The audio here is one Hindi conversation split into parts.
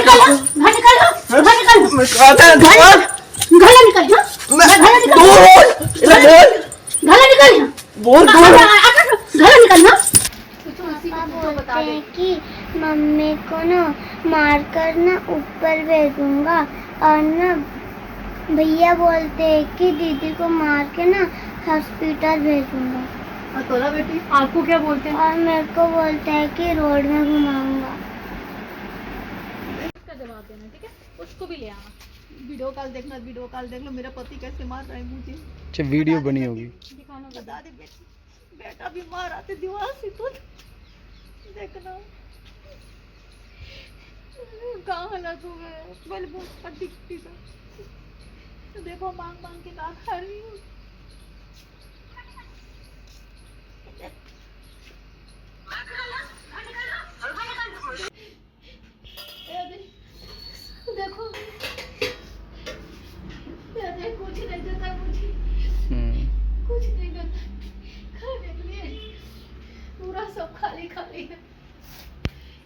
निकालो, घर निकालो, घर निकालो। घर निकल, घर निकल, बोल घर निकल ना। बोलते हैं कि मम्मी को ना मार कर ना ऊपर भेजूंगा, और ना भैया बोलते हैं कि दीदी को मार के ना हॉस्पिटल भेजूंगा। और तोला बेटी आपको क्या बोलते हैं? और मेरे को बोलते हैं कि रोड में घुमाऊंगा। इसका जवाब देना, ठीक है? उसको भी ले आना। वीडियो कॉल देखना, वीडियो कॉल देख लो, मेरा पति कैसे मार रहा है मुझे। अच्छा वीडियो बनी होगी। दिखाना, बता दे बेटी, बेटा भी मार आते दीवार से तो देखना कहाँ हालत हो गया। पहले बहुत दिखती था, तो देखो मांग मांग के ना खा रही हूँ। देखो कुछ नहीं देता मुझे, कुछ नहीं देता खाने के लिए, पूरा सब खाली खाली है।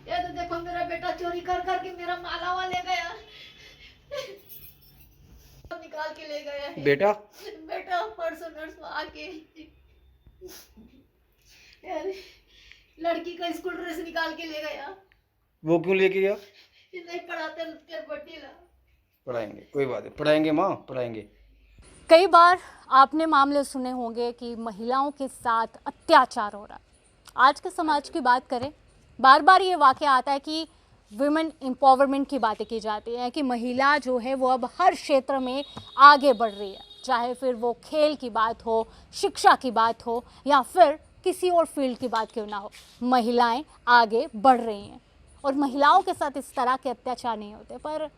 ये तो देखो मेरा बेटा चोरी कर कर के मेरा मालावा ले गया, निकाल के ले गया है। बेटा परसों नर्स में आके यार लड़की का स्कूल ड्रेस निकाल के ले गया। वो क्यों लेके गया? नहीं पढ़ाते बट्टी ला। पढ़ाएंगे, कोई बात नहीं, पढ़ाएंगे माँ, पढ़ाएंगे। कई बार आपने मामले सुने होंगे कि महिलाओं के साथ अत्याचार हो रहा है। आज के समाज की बात करें, बार बार ये वाक़या आता है कि वुमेन एम्पावरमेंट की बातें की जाती हैं कि महिला जो है वो अब हर क्षेत्र में आगे बढ़ रही है, चाहे फिर वो खेल की बात हो, शिक्षा की बात हो, या फिर किसी और फील्ड की बात क्यों ना हो, महिलाएं आगे बढ़ रही हैं और महिलाओं के साथ इस तरह के अत्याचार नहीं होते। पर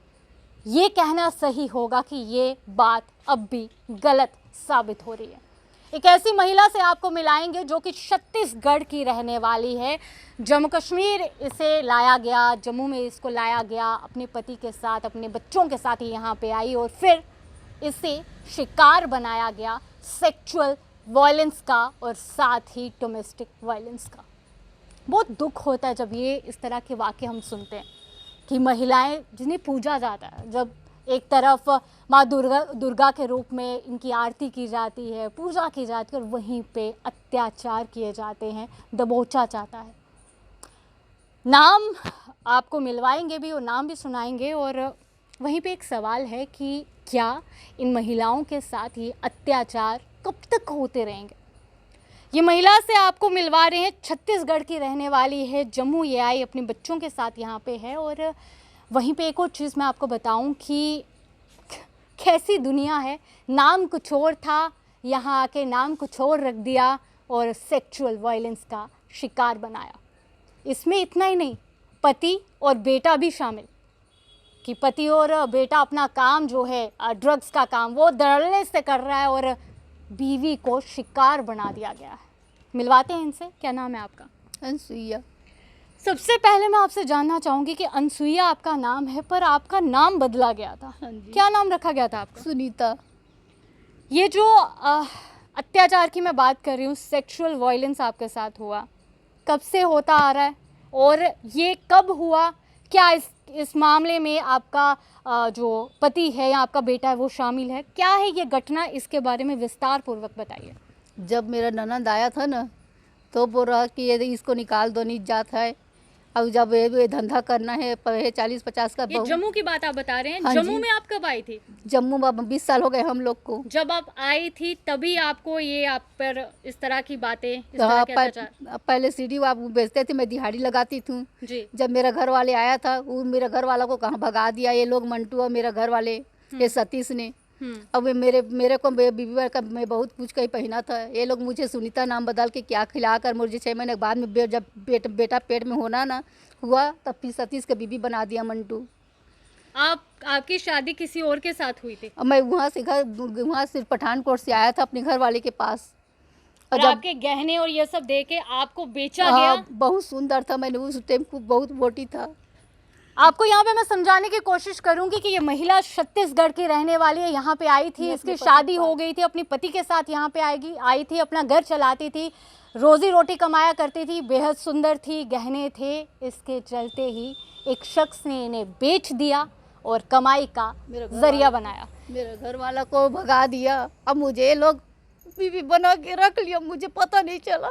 ये कहना सही होगा कि ये बात अब भी गलत साबित हो रही है। एक ऐसी महिला से आपको मिलाएंगे जो कि छत्तीसगढ़ की रहने वाली है। जम्मू कश्मीर इसे लाया गया, जम्मू में इसको लाया गया, अपने पति के साथ, अपने बच्चों के साथ ही यहाँ पे आई और फिर इसे शिकार बनाया गया सेक्सुअल वायलेंस का और साथ ही डोमेस्टिक वायलेंस का। बहुत दुख होता है जब ये इस तरह के वाक़े हम सुनते हैं कि महिलाएं जिन्हें पूजा जाता है, जब एक तरफ माँ दुर्गा के रूप में इनकी आरती की जाती है, पूजा की जाती है, और वहीं पे अत्याचार किए जाते हैं, दबोचा जाता है। नाम आपको मिलवाएंगे भी और नाम भी सुनाएंगे। और वहीं पे एक सवाल है कि क्या इन महिलाओं के साथ ये अत्याचार कब तक होते रहेंगे? ये महिला से आपको मिलवा रहे हैं, छत्तीसगढ़ की रहने वाली है, जम्मू ये आई, अपने बच्चों के साथ यहाँ पे है। और वहीं पे एक और चीज़ मैं आपको बताऊं कि कैसी दुनिया है, नाम कुछ और था, यहाँ आके नाम कुछ और रख दिया और सेक्सुअल वायलेंस का शिकार बनाया। इसमें इतना ही नहीं, पति और बेटा भी शामिल, कि पति और बेटा अपना काम जो है ड्रग्स का काम वो धड़ल्ले से कर रहा है और बीवी को शिकार बना दिया गया है। मिलवाते हैं इनसे। क्या नाम है आपका? अनसुईया। सबसे पहले मैं आपसे जानना चाहूँगी कि अनसुईया आपका नाम है, पर आपका नाम बदला गया था। हाँ जी। क्या नाम रखा गया था आपका? सुनीता। ये जो अत्याचार की मैं बात कर रही हूँ, सेक्सुअल वायलेंस आपके साथ हुआ, कब से होता आ रहा है और ये कब हुआ? क्या इस मामले में आपका जो पति है या आपका बेटा है वो शामिल है? क्या है ये घटना, इसके बारे में विस्तार पूर्वक बताइए। जब मेरा ननद आया था ना, तो बोल रहा कि ये इसको निकाल दो, नीच जात है, अब जब ये धंधा करना है 40-50 का। ये जम्मू की बात आप बता रहे हैं? हाँ जम्मू जी। में आप कब आई थी? जम्मू में 20 साल हो गए हम लोग को। जब आप आई थी तभी आपको ये आप पर इस तरह की बातें, इस तो तरह हाँ, के अत्याचार? पहले सीढ़ी आप बेचते थे, मैं दिहाड़ी लगाती थी। जी। जब मेरा घर वाले आया था, वो मेरा घर वाला को कहाँ भगा दिया ये लोग, मंटू और मेरा घर वाले, ये सतीश ने। अब मेरे को बीवी का मैं बहुत कुछ कहीं पहना था, ये लोग मुझे सुनीता नाम बदल के क्या खिलाकर मुझे 6 महीने के बाद में जब बेटा पेट में होना ना हुआ, तब फिर सतीश का बीवी बना दिया मंटू। आपकी शादी किसी और के साथ हुई थी? अब मैं वहाँ से पठानकोट से आया था अपने घर वाले के पास, और आपके गहने और ये सब दे के आपको बेचा गया? बहुत सुंदर था, मैंने उस टाइम को बहुत मोटी था। आपको यहाँ पे मैं समझाने की कोशिश करूंगी कि ये महिला छत्तीसगढ़ की रहने वाली है, यहाँ पे आई थी, इसकी शादी हो गई थी, अपने पति के साथ यहाँ पे आई थी, अपना घर चलाती थी, रोजी रोटी कमाया करती थी, बेहद सुंदर थी, गहने थे। इसके चलते ही एक शख्स ने इन्हें बेच दिया और कमाई का जरिया बनाया। मेरे घर वाला को भगा दिया, अब मुझे लोग बीवी बना के रख लिया, मुझे पता नहीं चला।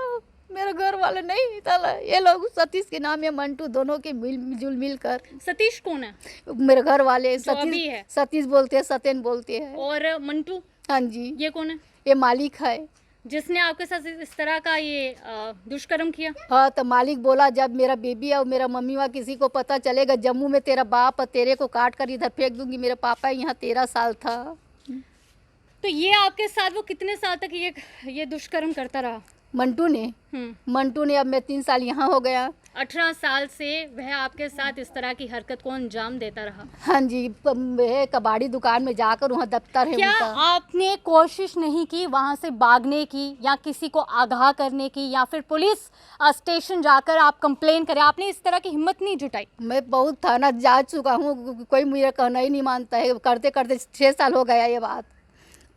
मेरे घर वाले नहीं चला, ये लोग सतीश के नाम है, मंटू, दोनों के मिलजुल मिलकर। सतीश कौन है? मेरे घर वाले जो अभी है? सतीश बोलते हैं, सत्यन बोलते हैं। और मंटू? हाँ जी। ये कौन है? ये मालिक है, जिसने आपके साथ इस तरह का ये दुष्कर्म किया। हाँ, तो मालिक बोला जब मेरा बेबी और मेरा मम्मी वहाँ किसी को पता चलेगा, जम्मू में तेरा बाप और तेरे को काट कर इधर फेंक दूंगी। मेरा पापा यहाँ 13 साल था। तो ये आपके साथ वो कितने साल तक ये दुष्कर्म करता रहा? मंटू ने अब मैं 3 साल यहाँ हो गया। 18 साल से वह आपके साथ इस तरह की हरकत को अंजाम देता रहा। हाँ जी, कबाड़ी दुकान में जाकर वहाँ दफ्तर है क्या उनका। आपने कोशिश नहीं की वहाँ से भागने की या किसी को आगाह करने की या फिर पुलिस स्टेशन जाकर आप कंप्लेन करें? आपने इस तरह की हिम्मत नहीं जुटाई? मैं बहुत थाना जा चुका हूँ, कोई मेरा कहना ही नहीं मानता है। करते करते 6 साल हो गया, ये बात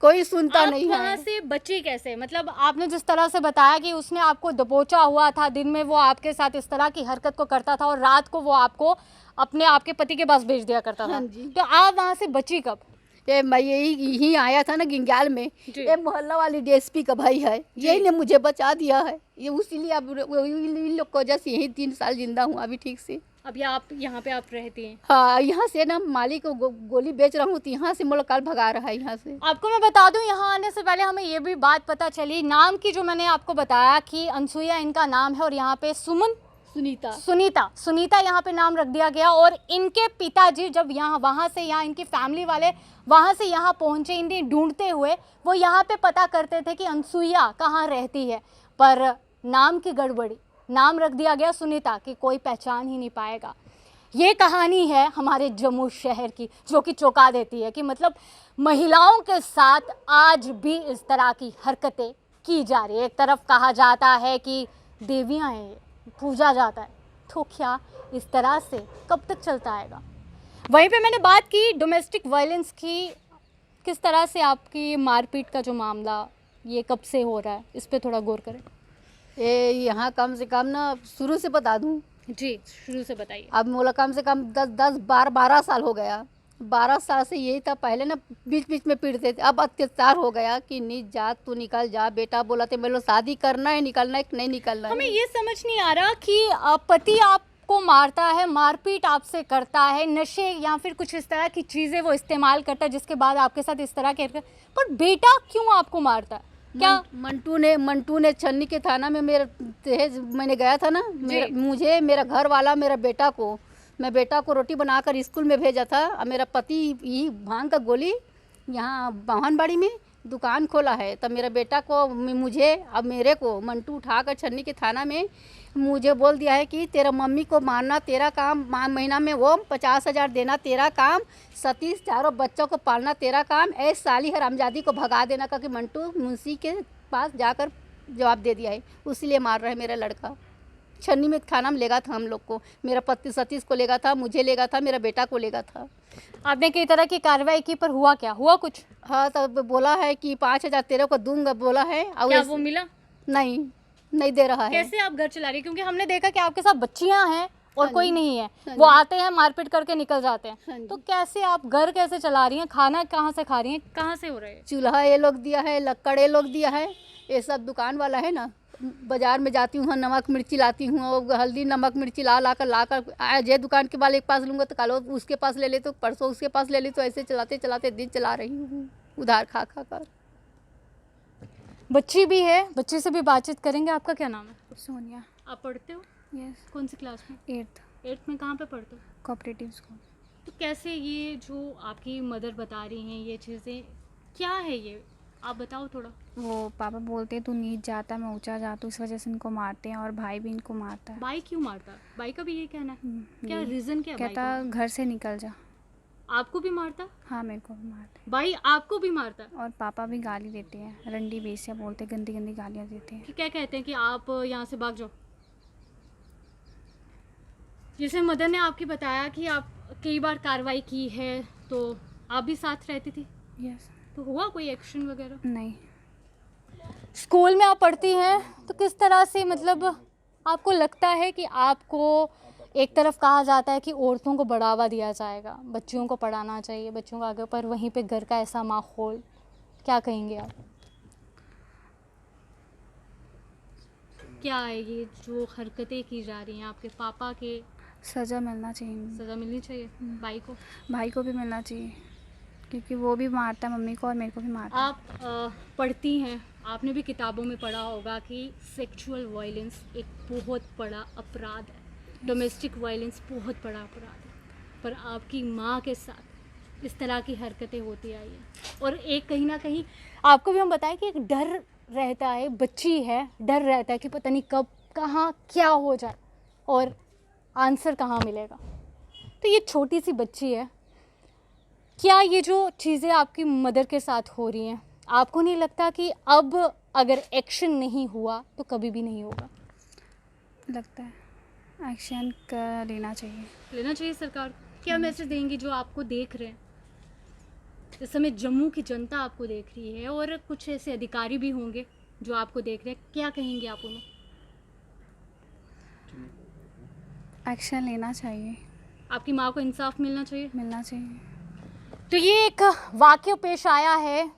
कोई सुनता नहीं है। वहाँ से बची कैसे? मतलब आपने जिस तरह से बताया कि उसने आपको दबोचा हुआ था, दिन में वो आपके साथ इस तरह की हरकत को करता था और रात को वो आपको अपने आपके पति के पास भेज दिया करता था। हाँ जी। तो आप वहाँ से बची कब? ये मैं यही आया था ना गिंग्याल में, ये मोहल्ला वाली डीएसपी का भाई है, यही ने मुझे बचा दिया है। ये उसीलिए अब इन लोग को वजह से यही 3 साल जिंदा हूँ अभी ठीक से। अभी आप यहाँ पे आप रहती हैं? हाँ, यहाँ से ना मालिक को गोली बेच रहा हूँ, तो यहाँ से मुलाकात भगा रहा है यहाँ से। आपको मैं बता दूं, यहाँ आने से पहले हमें ये भी बात पता चली, नाम की जो मैंने आपको बताया कि अनसुईया इनका नाम है और यहाँ पे सुनीता यहाँ पे नाम रख दिया गया। और इनके पिताजी जब वहाँ से यहाँ इनकी फैमिली वाले वहाँ से यहाँ पहुँचे, इन्हें ढूंढते हुए वो यहाँ पे पता करते थे कि अनसुईया कहाँ रहती है, पर नाम की गड़बड़ी, नाम रख दिया गया सुनीता कि कोई पहचान ही नहीं पाएगा। ये कहानी है हमारे जम्मू शहर की, जो कि चौंका देती है कि मतलब महिलाओं के साथ आज भी इस तरह की हरकतें की जा रही है। एक तरफ कहा जाता है कि देवियां हैं, पूजा जाता है, तो क्या इस तरह से कब तक चलता आएगा? वहीं पे मैंने बात की डोमेस्टिक वायलेंस की, किस तरह से आपकी मारपीट का जो मामला ये कब से हो रहा है, इस पर थोड़ा गौर करें। ये यहाँ कम से कम ना, शुरू से बता दूँ जी, शुरू से बताइए। अब मोला कम से कम 12 साल हो गया। 12 साल से यही था। पहले ना बीच बीच में पीटते थे, अब अत्याचार हो गया कि नहीं जा, तू निकल जा। बेटा बोला थे मेरे शादी करना है, निकलना है कि नहीं निकलना है। हमें ये समझ नहीं आ रहा कि पति आपको मारता है, मारपीट आपसे करता है, नशे या फिर कुछ इस तरह की चीज़ें वो इस्तेमाल करता है, जिसके बाद आपके साथ इस तरह के, पर बेटा क्यों आपको मारता है? क्या मंटू ने छन्नी के थाना में मैंने गया था ना, मेरा घर वाला मेरा बेटा को रोटी बनाकर स्कूल में भेजा था। और मेरा पति यही भांग का गोली यहाँ बाहनबाड़ी में दुकान खोला है, तब मेरा बेटा को मेरे को मंटू उठाकर छन्नी के थाना में मुझे बोल दिया है कि तेरा मम्मी को मारना तेरा काम, महीना में वो 50,000 देना तेरा काम, सतीश 4 बच्चों को पालना तेरा काम, ऐसे साली हरामजादी को भगा देना का कि मंटू मुंशी के पास जाकर जवाब दे दिया है, उसीलिए मार रहा है मेरा लड़का। छन्नी में थाना में लेगा था हम लोग को, मेरा पति सतीश को लेगा था, मुझे लेगा था, मेरा बेटा को लेगा था। आपने कई तरह की कार्रवाई की, पर हुआ क्या? हुआ कुछ? हाँ, तब बोला है कि 5,000 तेरे को दूंगा बोला है। और क्या वो मिला? नहीं दे रहा है। कैसे आप घर चला रही? क्योंकि हमने देखा कि आपके साथ बच्चियां हैं और कोई नहीं है, वो आते हैं मारपीट करके निकल जाते हैं, तो कैसे आप घर कैसे चला रही हैं? खाना कहाँ से खा रही हैं? कहाँ से हो रहे हैं? चूल्हा ये लोग दिया है, लक्कड़ ये लोग दिया है, ये सब दुकान वाला है ना। बाजार में जाती हूँ, नमक मिर्ची लाती हूँ, और हल्दी नमक मिर्ची लाकर आज ये दुकान के वाले के पास लूँगा तो कल उसके पास ले ले, तो परसों उसके पास ले ली, तो ऐसे चलाते चलाते दिन चला रही हूँ उधार खा कर। बच्ची भी है, बच्चे से भी बातचीत करेंगे। आपका क्या नाम है? सोनिया। आप पढ़ते हो? यस। कौन सी क्लास में? 8th में। कहाँ पे पढ़ते हो? Cooperative school. तो कैसे ये जो आपकी मदर बता रही हैं ये चीज़ें, क्या है ये, आप बताओ थोड़ा। वो पापा बोलते हैं तू नीच जाता मैं ऊंचा जाता, इस वजह से इनको मारते हैं, और भाई भी इनको मारता है। भाई क्यों मारता? भाई का भी ये कहना है? क्या रीज़न क्या है? कहता घर से निकल जा। आपको भी मारता? हाँ, मेरे को भी मारता है। भाई आपको भी मारता? और पापा भी गाली देते हैं, रंडी बेसिया बोलते, गंदी गंदी गालियाँ देते हैं। क्या कहते हैं कि आप यहाँ से भाग जाओ? जैसे मदर ने आपकी बताया कि आप कई बार कार्रवाई की है, तो आप भी साथ रहती थी, यस। तो हुआ कोई एक्शन वगैरह? नहीं। स्कूल में आप पढ़ती हैं तो किस तरह से, मतलब आपको लगता है कि आपको एक तरफ कहा जाता है कि औरतों को बढ़ावा दिया जाएगा, बच्चियों को पढ़ाना चाहिए, बच्चों को आगे, पर वहीं पे घर का ऐसा माहौल, क्या कहेंगे आप? क्या है ये जो हरकतें की जा रही हैं आपके पापा के? सज़ा मिलना चाहिए। सज़ा मिलनी चाहिए भाई को? भाई को भी मिलना चाहिए, क्योंकि वो भी मारता है मम्मी को और मेरे को भी मारता है। आप पढ़ती हैं, आपने भी किताबों में पढ़ा होगा कि सेक्सुअल वायलेंस एक बहुत बड़ा अपराध है, डोमेस्टिक वायलेंस बहुत बड़ा अपराध है, पर आपकी माँ के साथ इस तरह की हरकतें होती आई हैं। और एक कहीं ना कहीं आपको भी हम बताएं कि एक डर रहता है, बच्ची है, डर रहता है कि पता नहीं कब कहाँ क्या हो जाए और आंसर कहाँ मिलेगा। तो ये छोटी सी बच्ची है, क्या ये जो चीज़ें आपकी मदर के साथ हो रही हैं, आपको नहीं लगता कि अब अगर एक्शन नहीं हुआ तो कभी भी नहीं होगा? लगता है एक्शन लेना चाहिए। लेना चाहिए सरकार को। क्या मैसेज देंगी जो आपको देख रहे हैं? इस समय जम्मू की जनता आपको देख रही है और कुछ ऐसे अधिकारी भी होंगे जो आपको देख रहे हैं, क्या कहेंगे आप उन्हें? एक्शन लेना चाहिए। आपकी माँ को इंसाफ मिलना चाहिए। मिलना चाहिए। तो ये एक वाक़या पेश आया है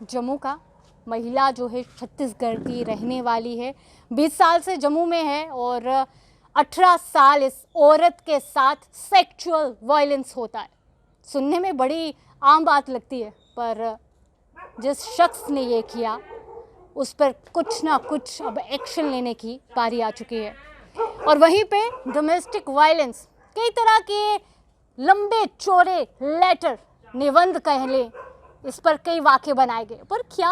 जम्मू का। महिला जो है छत्तीसगढ़ की रहने वाली है, 20 साल से जम्मू में है और 18 साल इस औरत के साथ सेक्सुअल वायलेंस होता है। सुनने में बड़ी आम बात लगती है, पर जिस शख्स ने ये किया उस पर कुछ ना कुछ अब एक्शन लेने की बारी आ चुकी है। और वहीं पे डोमेस्टिक वायलेंस, कई तरह के लंबे चौड़े लेटर, निबंध कह लें, इस पर कई वाक़े बनाए गए, पर क्या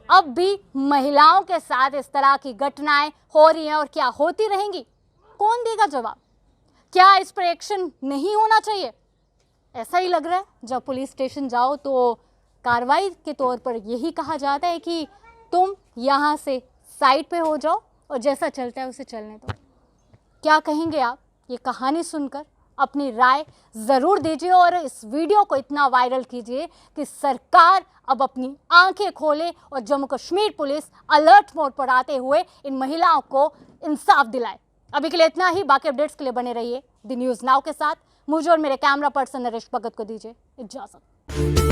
अब भी महिलाओं के साथ इस तरह की घटनाएं हो रही हैं और क्या होती रहेंगी? कौन देगा जवाब? क्या इस पर एक्शन नहीं होना चाहिए? ऐसा ही लग रहा है। जब पुलिस स्टेशन जाओ तो कार्रवाई के तौर पर यही कहा जाता है कि तुम यहाँ से साइड पे हो जाओ और जैसा चलता है उसे चलने दो। क्या कहेंगे आप? ये कहानी सुनकर अपनी राय ज़रूर दीजिए और इस वीडियो को इतना वायरल कीजिए कि सरकार अब अपनी आंखें खोले और Jammu Kashmir police alert mode पर आते हुए इन महिलाओं को इंसाफ दिलाए। अभी के लिए इतना ही। बाकी अपडेट्स के लिए बने रहिए द न्यूज़ नाउ के साथ। मुझे और मेरे कैमरा पर्सन नरेश भगत को दीजिए इजाज़त।